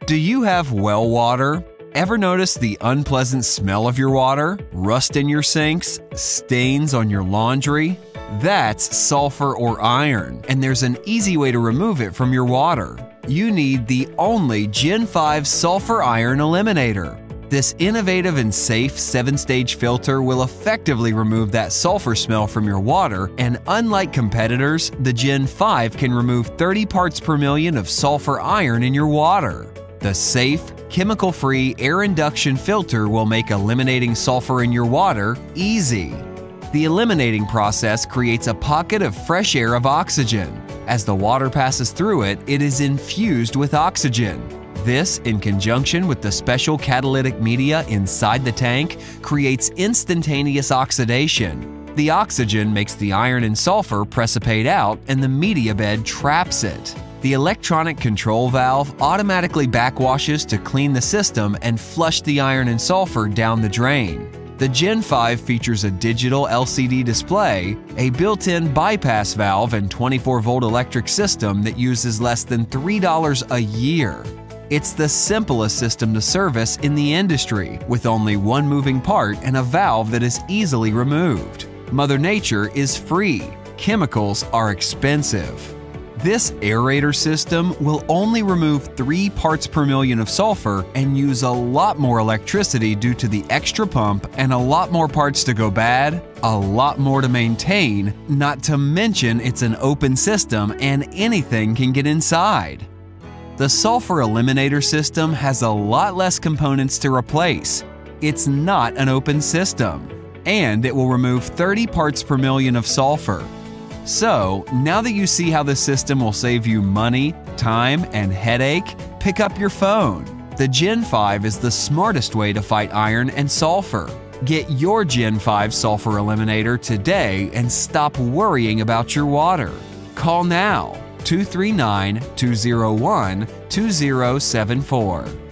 Do you have well water? Ever notice the unpleasant smell of your water? Rust in your sinks? Stains on your laundry? That's sulfur or iron, and there's an easy way to remove it from your water. You need the only Gen 5 Sulfur Iron Eliminator. This innovative and safe 7-stage filter will effectively remove that sulfur smell from your water, and unlike competitors, the Gen 5 can remove 30 parts per million of sulfur iron in your water. The safe, chemical-free air induction filter will make eliminating sulfur in your water easy. The eliminating process creates a pocket of fresh air of oxygen. As the water passes through it, it is infused with oxygen. This, in conjunction with the special catalytic media inside the tank, creates instantaneous oxidation. The oxygen makes the iron and sulfur precipitate out, and the media bed traps it. The electronic control valve automatically backwashes to clean the system and flush the iron and sulfur down the drain. The Gen 5 features a digital LCD display, a built-in bypass valve, and 24-volt electric system that uses less than $3 a year. It's the simplest system to service in the industry, with only one moving part and a valve that is easily removed. Mother Nature is free. Chemicals are expensive. This aerator system will only remove 3 parts per million of sulfur and use a lot more electricity due to the extra pump and a lot more parts to go bad, a lot more to maintain, not to mention it's an open system and anything can get inside. The Sulfur Eliminator system has a lot less components to replace. It's not an open system, and it will remove 30 parts per million of sulfur. So, now that you see how the system will save you money, time, and headache, pick up your phone. The Gen 5 is the smartest way to fight iron and sulfur. Get your Gen 5 Sulfur Eliminator today and stop worrying about your water. Call now, 239-201-2074.